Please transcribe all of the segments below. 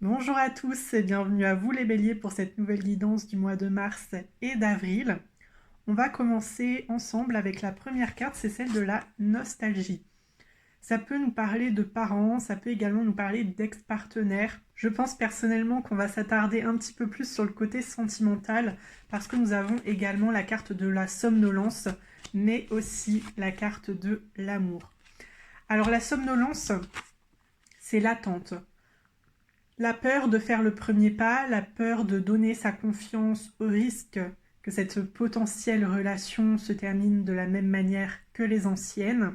Bonjour à tous et bienvenue à vous les béliers pour cette nouvelle guidance du mois de mars et d'avril. On va commencer ensemble avec la première carte, c'est celle de la nostalgie. Ça peut nous parler de parents, ça peut également nous parler d'ex-partenaires. Je pense personnellement qu'on va s'attarder un petit peu plus sur le côté sentimental parce que nous avons également la carte de la somnolence, mais aussi la carte de l'amour. Alors la somnolence, c'est l'attente. La peur de faire le premier pas, la peur de donner sa confiance au risque que cette potentielle relation se termine de la même manière que les anciennes.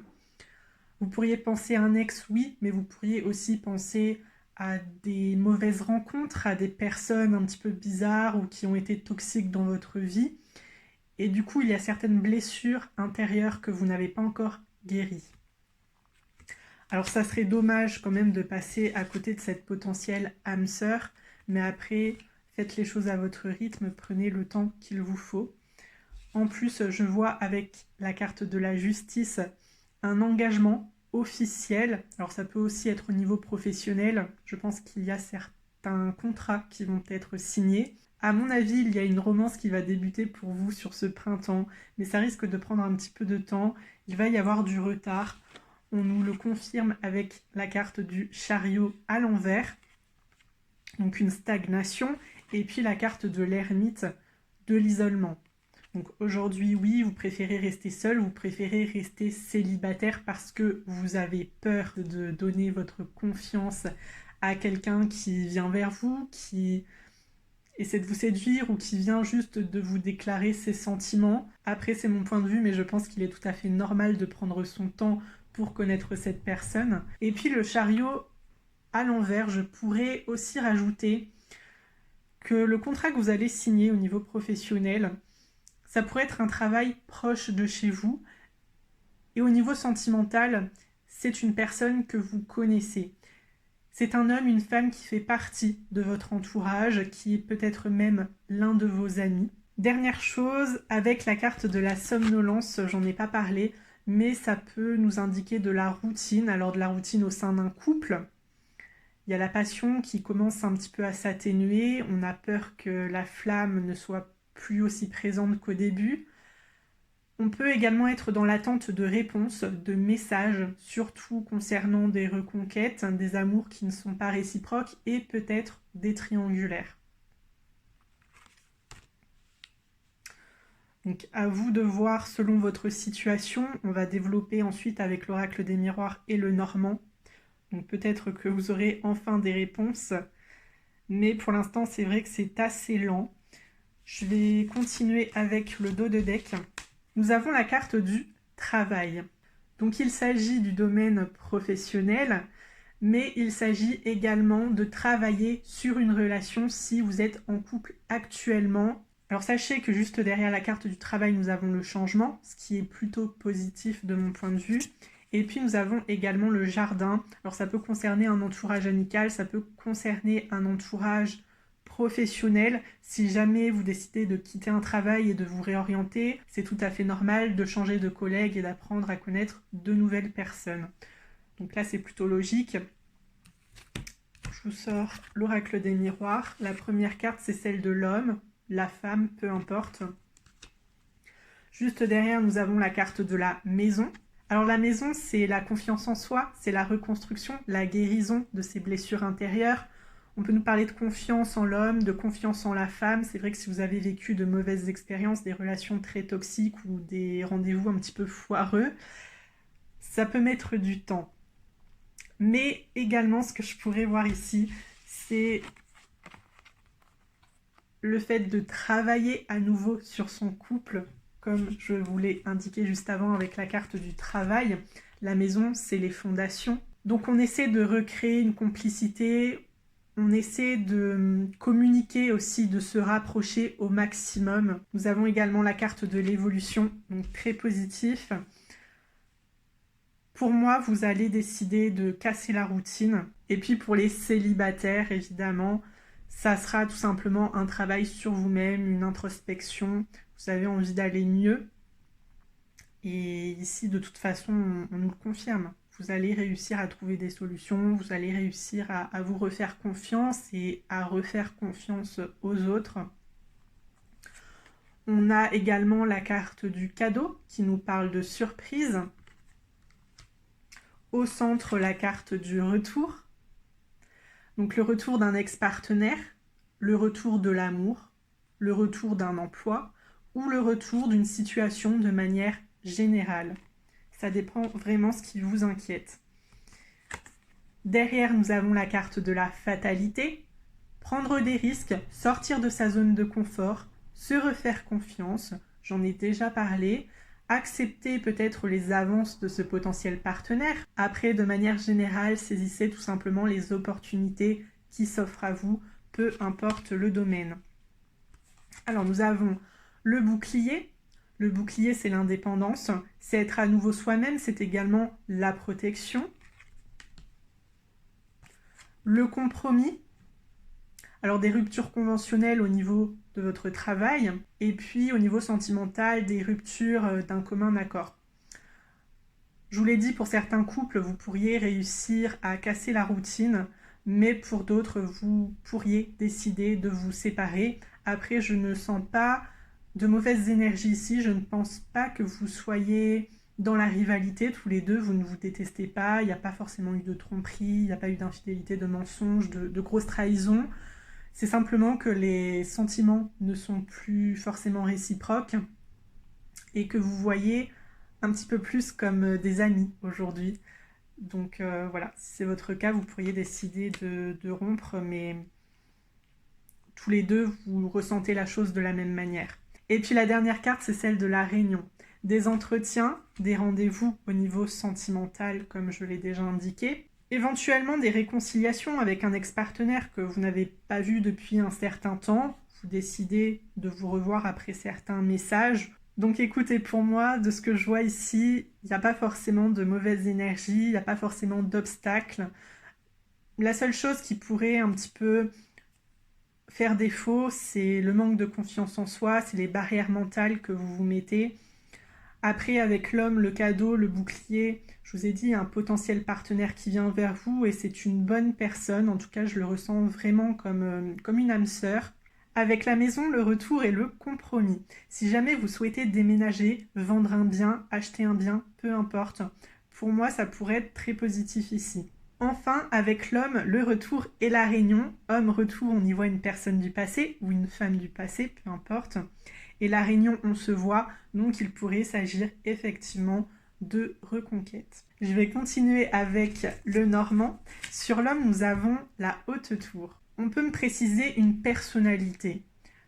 Vous pourriez penser à un ex, oui, mais vous pourriez aussi penser à des mauvaises rencontres, à des personnes un petit peu bizarres ou qui ont été toxiques dans votre vie. Et du coup, il y a certaines blessures intérieures que vous n'avez pas encore guéries. Alors ça serait dommage quand même de passer à côté de cette potentielle âme sœur, mais après, faites les choses à votre rythme, prenez le temps qu'il vous faut. En plus, je vois avec la carte de la justice un engagement officiel. Alors ça peut aussi être au niveau professionnel. Je pense qu'il y a certains contrats qui vont être signés. À mon avis, il y a une romance qui va débuter pour vous sur ce printemps, mais ça risque de prendre un petit peu de temps. Il va y avoir du retard. On nous le confirme avec la carte du chariot à l'envers, donc une stagnation, et puis la carte de l'ermite, de l'isolement. Donc aujourd'hui, oui, vous préférez rester seul, vous préférez rester célibataire parce que vous avez peur de donner votre confiance à quelqu'un qui vient vers vous, qui essaie de vous séduire ou qui vient juste de vous déclarer ses sentiments. Après, c'est mon point de vue, mais je pense qu'il est tout à fait normal de prendre son temps pour connaître cette personne. Et puis le chariot à l'envers, je pourrais aussi rajouter que le contrat que vous allez signer au niveau professionnel, ça pourrait être un travail proche de chez vous. Et au niveau sentimental, c'est une personne que vous connaissez. C'est un homme, une femme qui fait partie de votre entourage, qui est peut-être même l'un de vos amis. Dernière chose, avec la carte de la somnolence, j'en ai pas parlé, mais ça peut nous indiquer de la routine, alors de la routine au sein d'un couple. Il y a la passion qui commence un petit peu à s'atténuer, on a peur que la flamme ne soit plus aussi présente qu'au début. On peut également être dans l'attente de réponses, de messages, surtout concernant des reconquêtes, des amours qui ne sont pas réciproques et peut-être des triangulaires. Donc à vous de voir selon votre situation. On va développer ensuite avec l'oracle des miroirs et le normand. Donc peut-être que vous aurez enfin des réponses. Mais pour l'instant, c'est vrai que c'est assez lent. Je vais continuer avec le dos de deck. Nous avons la carte du travail. Donc il s'agit du domaine professionnel, mais il s'agit également de travailler sur une relation si vous êtes en couple actuellement. Alors sachez que juste derrière la carte du travail, nous avons le changement, ce qui est plutôt positif de mon point de vue. Et puis nous avons également le jardin. Alors ça peut concerner un entourage amical, ça peut concerner un entourage professionnel. Si jamais vous décidez de quitter un travail et de vous réorienter, c'est tout à fait normal de changer de collègue et d'apprendre à connaître de nouvelles personnes. Donc là, c'est plutôt logique. Je vous sors l'oracle des miroirs. La première carte, c'est celle de l'homme, la femme, peu importe. Juste derrière, nous avons la carte de la maison. Alors la maison, c'est la confiance en soi, c'est la reconstruction, la guérison de ses blessures intérieures. On peut nous parler de confiance en l'homme, de confiance en la femme. C'est vrai que si vous avez vécu de mauvaises expériences, des relations très toxiques ou des rendez-vous un petit peu foireux, ça peut mettre du temps. Mais également, ce que je pourrais voir ici, c'est le fait de travailler à nouveau sur son couple, comme je vous l'ai indiqué juste avant avec la carte du travail. La maison, c'est les fondations. Donc on essaie de recréer une complicité, on essaie de communiquer aussi, de se rapprocher au maximum. Nous avons également la carte de l'évolution, donc très positif. Pour moi, vous allez décider de casser la routine. Et puis pour les célibataires, évidemment, ça sera tout simplement un travail sur vous-même, une introspection. Vous avez envie d'aller mieux. Et ici, de toute façon, on nous le confirme. vous allez réussir à trouver des solutions, vous allez réussir à vous refaire confiance et à refaire confiance aux autres. On a également la carte du cadeau qui nous parle de surprise. Au centre, la carte du retour. Donc le retour d'un ex-partenaire, le retour de l'amour, le retour d'un emploi ou le retour d'une situation de manière générale. Ça dépend vraiment ce qui vous inquiète. Derrière, nous avons la carte de la fatalité. Prendre des risques, sortir de sa zone de confort, se refaire confiance, j'en ai déjà parlé, accepter peut-être les avances de ce potentiel partenaire. Après, de manière générale, saisissez tout simplement les opportunités qui s'offrent à vous, peu importe le domaine. Alors, nous avons le bouclier. Le bouclier, c'est l'indépendance, c'est être à nouveau soi-même, c'est également la protection. Le compromis, alors des ruptures conventionnelles au niveau de votre travail, et puis au niveau sentimental, des ruptures d'un commun accord. Je vous l'ai dit, pour certains couples, vous pourriez réussir à casser la routine, mais pour d'autres, vous pourriez décider de vous séparer. Après, je ne sens pas de mauvaises énergies ici, je ne pense pas que vous soyez dans la rivalité tous les deux, vous ne vous détestez pas, il n'y a pas forcément eu de tromperie, il n'y a pas eu d'infidélité, de mensonges, de grosses trahisons. C'est simplement que les sentiments ne sont plus forcément réciproques et que vous voyez un petit peu plus comme des amis aujourd'hui. Donc voilà, si c'est votre cas, vous pourriez décider de rompre, mais tous les deux, vous ressentez la chose de la même manière. Et puis la dernière carte, c'est celle de la réunion. Des entretiens, des rendez-vous au niveau sentimental, comme je l'ai déjà indiqué. Éventuellement des réconciliations avec un ex-partenaire que vous n'avez pas vu depuis un certain temps. Vous décidez de vous revoir après certains messages. Donc écoutez, pour moi, de ce que je vois ici, il n'y a pas forcément de mauvaise énergie, il n'y a pas forcément d'obstacles. La seule chose qui pourrait un petit peu faire défaut, c'est le manque de confiance en soi, c'est les barrières mentales que vous vous mettez. Après, avec l'homme, le cadeau, le bouclier, je vous ai dit, un potentiel partenaire qui vient vers vous et c'est une bonne personne. En tout cas, je le ressens vraiment comme une âme sœur. Avec la maison, le retour et le compromis. Si jamais vous souhaitez déménager, vendre un bien, acheter un bien, peu importe, pour moi, ça pourrait être très positif ici. Enfin, avec l'homme, le retour et la réunion. Homme, retour, on y voit une personne du passé ou une femme du passé, peu importe. Et la réunion, on se voit, donc il pourrait s'agir effectivement de reconquête. Je vais continuer avec le normand. Sur l'homme, nous avons la haute tour. On peut me préciser une personnalité.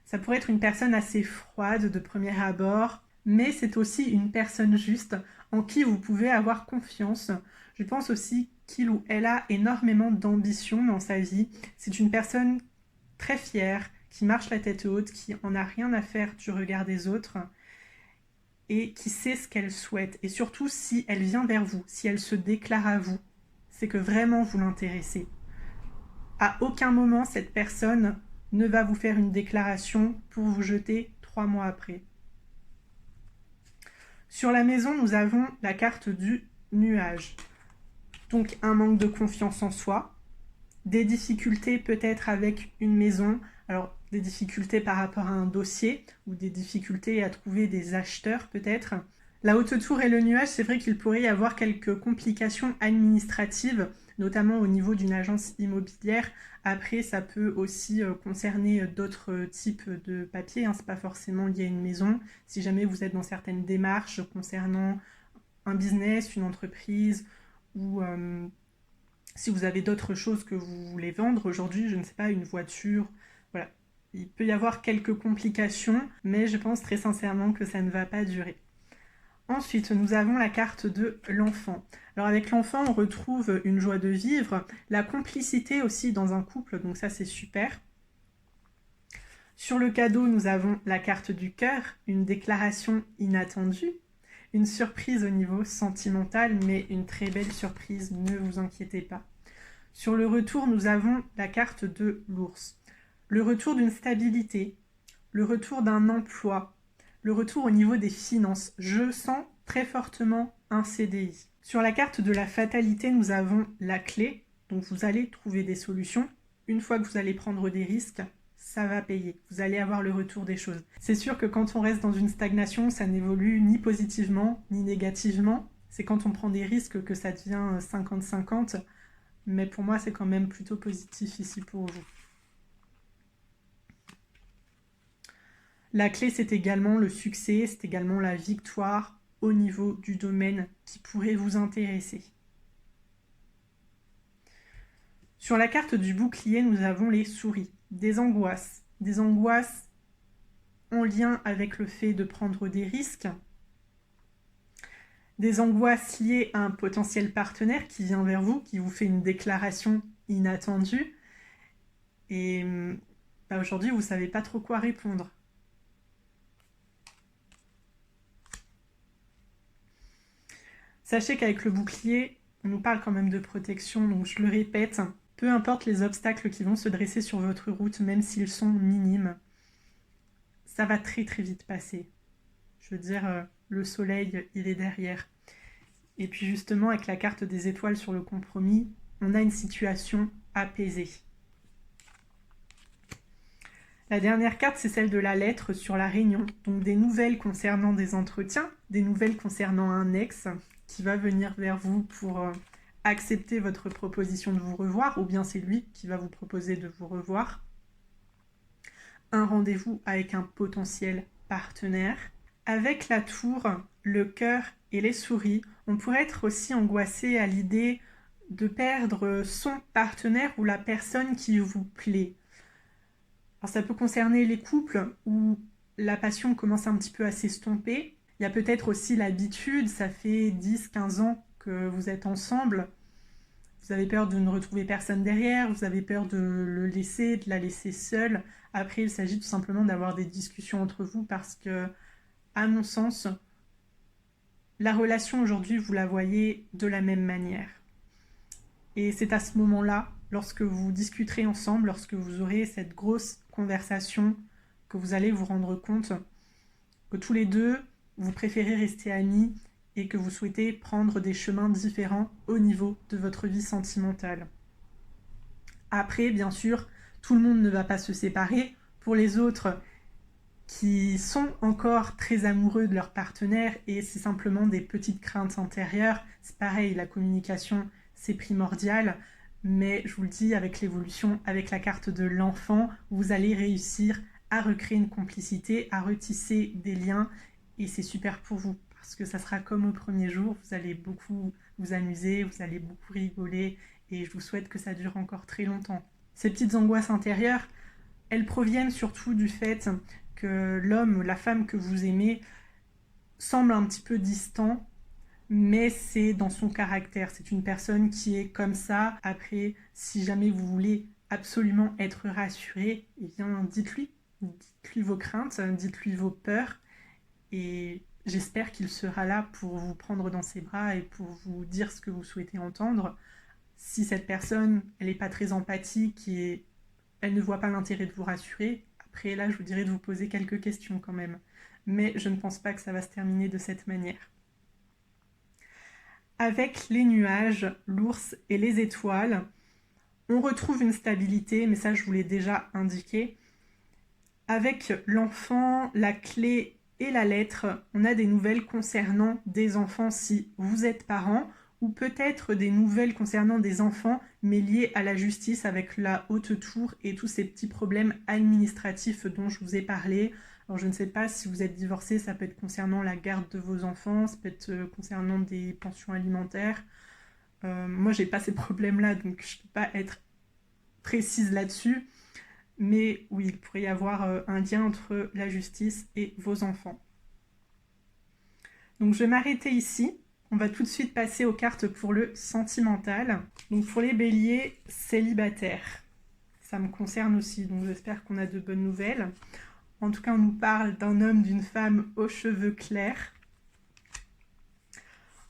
Ça pourrait être une personne assez froide de premier abord, mais c'est aussi une personne juste en qui vous pouvez avoir confiance. Je pense aussi qu'il ou elle a énormément d'ambition dans sa vie. C'est une personne très fière, qui marche la tête haute, qui en a rien à faire du regard des autres et qui sait ce qu'elle souhaite. Et surtout, si elle vient vers vous, si elle se déclare à vous, c'est que vraiment vous l'intéressez. À aucun moment, cette personne ne va vous faire une déclaration pour vous jeter 3 mois après. Sur la maison, nous avons la carte du nuage. Donc un manque de confiance en soi, des difficultés peut-être avec une maison, alors des difficultés par rapport à un dossier ou des difficultés à trouver des acheteurs peut-être. La haute tour et le nuage, c'est vrai qu'il pourrait y avoir quelques complications administratives, notamment au niveau d'une agence immobilière. Après, ça peut aussi concerner d'autres types de papiers, hein. C'est pas forcément lié à une maison. Si jamais vous êtes dans certaines démarches concernant un business, une entreprise, ou si vous avez d'autres choses que vous voulez vendre aujourd'hui, je ne sais pas, une voiture, voilà. Il peut y avoir quelques complications, mais je pense très sincèrement que ça ne va pas durer. Ensuite, nous avons la carte de l'enfant. Alors avec l'enfant, on retrouve une joie de vivre, la complicité aussi dans un couple, donc ça c'est super. Sur le cadeau, nous avons la carte du cœur, une déclaration inattendue, une surprise au niveau sentimental, mais une très belle surprise, ne vous inquiétez pas. Sur le retour, nous avons la carte de l'ours. Le retour d'une stabilité, le retour d'un emploi, le retour au niveau des finances. Je sens très fortement un CDI. Sur la carte de la fatalité, nous avons la clé, donc vous allez trouver des solutions. Une fois que vous allez prendre des risques, ça va payer. Vous allez avoir le retour des choses. C'est sûr que quand on reste dans une stagnation, ça n'évolue ni positivement ni négativement. C'est quand on prend des risques que ça devient 50-50. Mais pour moi, c'est quand même plutôt positif ici pour vous. La clé, c'est également le succès, c'est également la victoire au niveau du domaine qui pourrait vous intéresser. Sur la carte du bouclier, nous avons les souris, des angoisses en lien avec le fait de prendre des risques, des angoisses liées à un potentiel partenaire qui vient vers vous, qui vous fait une déclaration inattendue, et aujourd'hui, vous ne savez pas trop quoi répondre. Sachez qu'avec le bouclier, on nous parle quand même de protection, donc je le répète, peu importe les obstacles qui vont se dresser sur votre route, même s'ils sont minimes, ça va très très vite passer. Je veux dire, le soleil, il est derrière. Et puis justement, avec la carte des étoiles sur le compromis, on a une situation apaisée. La dernière carte, c'est celle de la lettre sur la réunion. Donc des nouvelles concernant des entretiens, des nouvelles concernant un ex qui va venir vers vous pour accepter votre proposition de vous revoir, ou bien c'est lui qui va vous proposer de vous revoir. Un rendez-vous avec un potentiel partenaire. Avec la tour, le cœur et les souris, on pourrait être aussi angoissé à l'idée de perdre son partenaire ou la personne qui vous plaît. Alors ça peut concerner les couples où la passion commence un petit peu à s'estomper. Il y a peut-être aussi l'habitude, ça fait 10-15 ans que vous êtes ensemble. Vous avez peur de ne retrouver personne derrière, vous avez peur de le laisser, de la laisser seule. Après, il s'agit tout simplement d'avoir des discussions entre vous parce que, à mon sens, la relation aujourd'hui, vous la voyez de la même manière. Et c'est à ce moment-là, lorsque vous discuterez ensemble, lorsque vous aurez cette grosse conversation, que vous allez vous rendre compte que tous les deux, vous préférez rester amis et que vous souhaitez prendre des chemins différents au niveau de votre vie sentimentale. Après, bien sûr, tout le monde ne va pas se séparer. Pour les autres qui sont encore très amoureux de leur partenaire et c'est simplement des petites craintes antérieures, c'est pareil, la communication, c'est primordial. Mais je vous le dis, avec l'évolution, avec la carte de l'enfant, vous allez réussir à recréer une complicité, à retisser des liens et c'est super pour vous parce que ça sera comme au premier jour, vous allez beaucoup vous amuser, vous allez beaucoup rigoler et je vous souhaite que ça dure encore très longtemps. Ces petites angoisses intérieures, elles proviennent surtout du fait que l'homme, la femme que vous aimez semble un petit peu distant, mais c'est dans son caractère. C'est une personne qui est comme ça. Après, si jamais vous voulez absolument être rassuré, eh bien dites-lui vos craintes, dites-lui vos peurs et j'espère qu'il sera là pour vous prendre dans ses bras et pour vous dire ce que vous souhaitez entendre. Si cette personne, elle n'est pas très empathique et elle ne voit pas l'intérêt de vous rassurer, après là, je vous dirais de vous poser quelques questions quand même. Mais je ne pense pas que ça va se terminer de cette manière. Avec les nuages, l'ours et les étoiles, on retrouve une stabilité, mais ça je vous l'ai déjà indiqué. Avec l'enfant, la clé et la lettre, on a des nouvelles concernant des enfants si vous êtes parent, ou peut-être des nouvelles concernant des enfants, mais liées à la justice avec la haute tour et tous ces petits problèmes administratifs dont je vous ai parlé. Alors je ne sais pas si vous êtes divorcé, ça peut être concernant la garde de vos enfants, ça peut être concernant des pensions alimentaires. Moi, j'ai pas ces problèmes-là, donc je ne peux pas être précise là-dessus. Mais oui, il pourrait y avoir un lien entre la justice et vos enfants. Donc je vais m'arrêter ici. On va tout de suite passer aux cartes pour le sentimental. Donc pour les béliers, célibataires. Ça me concerne aussi, donc j'espère qu'on a de bonnes nouvelles. En tout cas, on nous parle d'un homme, d'une femme aux cheveux clairs.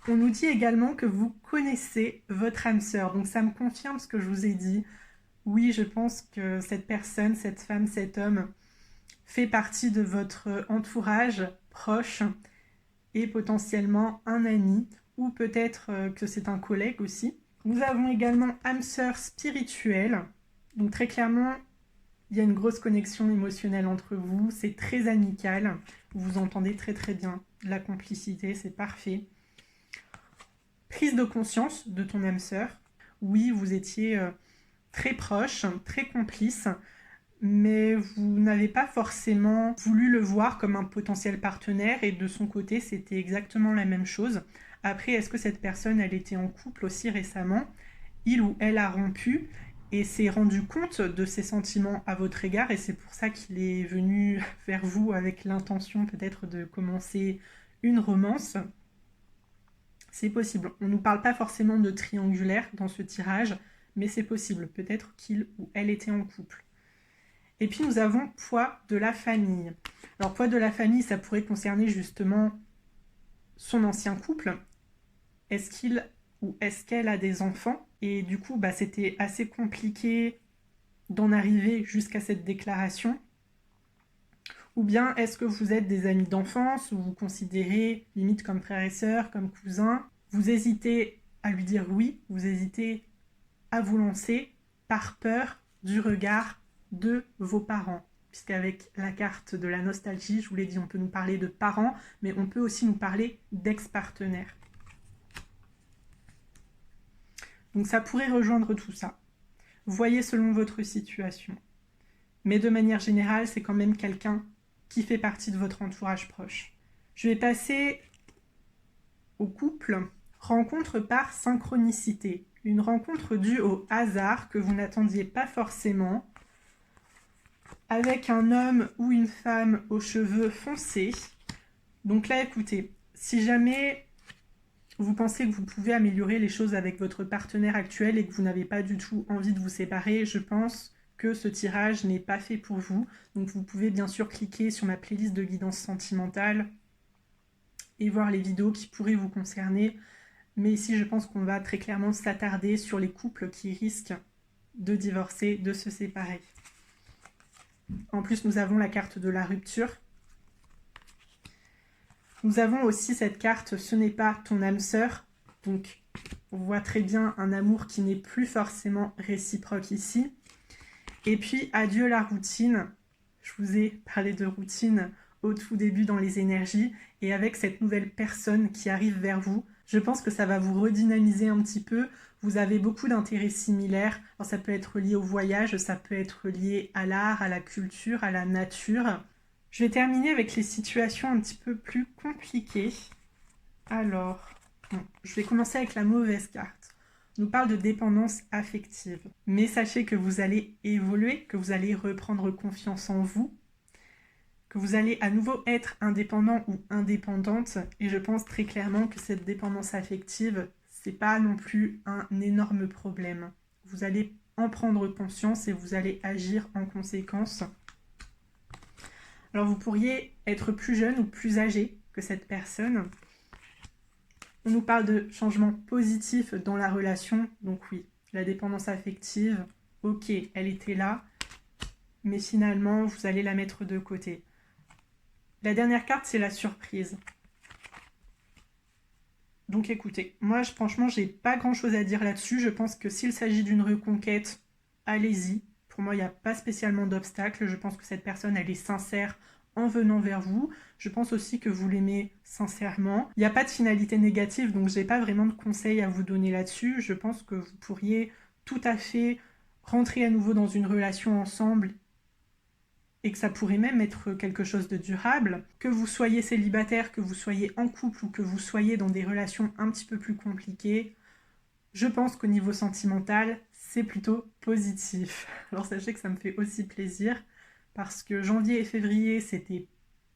On nous dit également que vous connaissez votre âme sœur. Donc ça me confirme ce que je vous ai dit. Oui, je pense que cette personne, cette femme, cet homme fait partie de votre entourage proche et potentiellement un ami ou peut-être que c'est un collègue aussi. Nous avons également âme sœur spirituelle. Donc très clairement, il y a une grosse connexion émotionnelle entre vous, c'est très amical, vous vous entendez très très bien, la complicité, c'est parfait. Prise de conscience de ton âme sœur, oui, vous étiez très proches, très complices, mais vous n'avez pas forcément voulu le voir comme un potentiel partenaire, et de son côté, c'était exactement la même chose. Après, est-ce que cette personne, elle était en couple aussi récemment? Il ou elle a rompu et s'est rendu compte de ses sentiments à votre égard, et c'est pour ça qu'il est venu vers vous avec l'intention peut-être de commencer une romance. C'est possible. On ne nous parle pas forcément de triangulaire dans ce tirage, mais c'est possible. Peut-être qu'il ou elle était en couple. Et puis nous avons poids de la famille. Alors poids de la famille, ça pourrait concerner justement son ancien couple. Est-ce qu'il ou est-ce qu'elle a des enfants? Et du coup, c'était assez compliqué d'en arriver jusqu'à cette déclaration. Ou bien est-ce que vous êtes des amis d'enfance, ou vous considérez limite comme frères et sœurs, comme cousins? Vous hésitez à lui dire oui, vous hésitez à vous lancer par peur du regard de vos parents. Puisqu'avec la carte de la nostalgie, je vous l'ai dit, on peut nous parler de parents, mais on peut aussi nous parler d'ex-partenaires. Donc ça pourrait rejoindre tout ça. Voyez selon votre situation. Mais de manière générale, c'est quand même quelqu'un qui fait partie de votre entourage proche. Je vais passer au couple. Rencontre par synchronicité. Une rencontre due au hasard que vous n'attendiez pas forcément, avec un homme ou une femme aux cheveux foncés. Donc là, écoutez, si jamais vous pensez que vous pouvez améliorer les choses avec votre partenaire actuel et que vous n'avez pas du tout envie de vous séparer, je pense que ce tirage n'est pas fait pour vous. Donc vous pouvez bien sûr cliquer sur ma playlist de guidance sentimentale et voir les vidéos qui pourraient vous concerner. Mais ici, je pense qu'on va très clairement s'attarder sur les couples qui risquent de divorcer, de se séparer. En plus, nous avons la carte de la rupture. Nous avons aussi cette carte « Ce n'est pas ton âme sœur ». Donc, on voit très bien un amour qui n'est plus forcément réciproque ici. Et puis, adieu la routine. Je vous ai parlé de routine au tout début dans les énergies. Et avec cette nouvelle personne qui arrive vers vous, je pense que ça va vous redynamiser un petit peu. Vous avez beaucoup d'intérêts similaires. Alors, ça peut être lié au voyage, ça peut être lié à l'art, à la culture, à la nature. Je vais terminer avec les situations un petit peu plus compliquées. Alors, je vais commencer avec la mauvaise carte. On nous parle de dépendance affective. Mais sachez que vous allez évoluer, que vous allez reprendre confiance en vous, que vous allez à nouveau être indépendant ou indépendante. Et je pense très clairement que cette dépendance affective, c'est pas non plus un énorme problème. Vous allez en prendre conscience et vous allez agir en conséquence. Alors vous pourriez être plus jeune ou plus âgé que cette personne. On nous parle de changements positifs dans la relation. Donc oui, la dépendance affective, ok, elle était là, mais finalement, vous allez la mettre de côté. La dernière carte, c'est la surprise. Donc écoutez, moi franchement, j'ai pas grand-chose à dire là-dessus. Je pense que s'il s'agit d'une reconquête, allez-y. Pour moi, il n'y a pas spécialement d'obstacle. Je pense que cette personne, elle est sincère en venant vers vous. Je pense aussi que vous l'aimez sincèrement. Il n'y a pas de finalité négative, donc je n'ai pas vraiment de conseils à vous donner là-dessus. Je pense que vous pourriez tout à fait rentrer à nouveau dans une relation ensemble et que ça pourrait même être quelque chose de durable. Que vous soyez célibataire, que vous soyez en couple ou que vous soyez dans des relations un petit peu plus compliquées, je pense qu'au niveau sentimental, c'est plutôt positif. Alors sachez que ça me fait aussi plaisir parce que janvier et février, c'était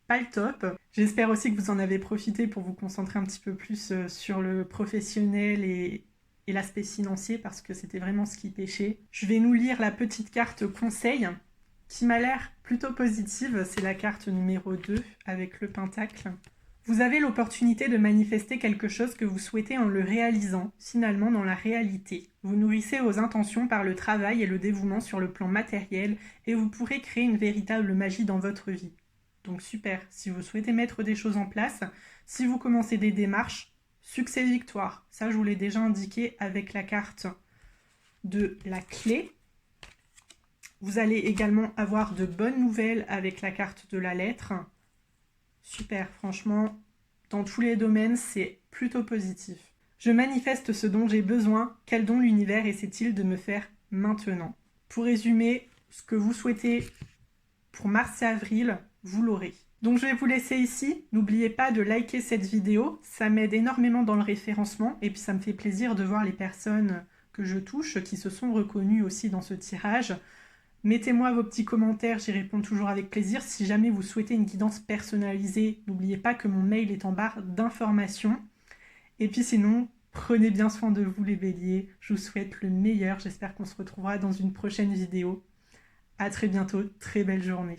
pas le top. J'espère aussi que vous en avez profité pour vous concentrer un petit peu plus sur le professionnel et l'aspect financier parce que c'était vraiment ce qui pêchait. Je vais nous lire la petite carte conseil qui m'a l'air plutôt positive. C'est la carte numéro 2 avec le pentacle. Vous avez l'opportunité de manifester quelque chose que vous souhaitez en le réalisant, finalement dans la réalité. Vous nourrissez vos intentions par le travail et le dévouement sur le plan matériel et vous pourrez créer une véritable magie dans votre vie. Donc super, si vous souhaitez mettre des choses en place, si vous commencez des démarches, succès victoire. Ça, je vous l'ai déjà indiqué avec la carte de la clé. Vous allez également avoir de bonnes nouvelles avec la carte de la lettre. Super, franchement, dans tous les domaines, c'est plutôt positif. Je manifeste ce dont j'ai besoin. Quel don l'univers essaie-t-il de me faire maintenant? Pour résumer, ce que vous souhaitez pour mars et avril, vous l'aurez. Donc je vais vous laisser ici. N'oubliez pas de liker cette vidéo. Ça m'aide énormément dans le référencement. Et puis ça me fait plaisir de voir les personnes que je touche qui se sont reconnues aussi dans ce tirage. Mettez-moi vos petits commentaires, j'y réponds toujours avec plaisir. Si jamais vous souhaitez une guidance personnalisée, n'oubliez pas que mon mail est en barre d'informations. Et puis sinon, prenez bien soin de vous les béliers. Je vous souhaite le meilleur. J'espère qu'on se retrouvera dans une prochaine vidéo. À très bientôt, très belle journée.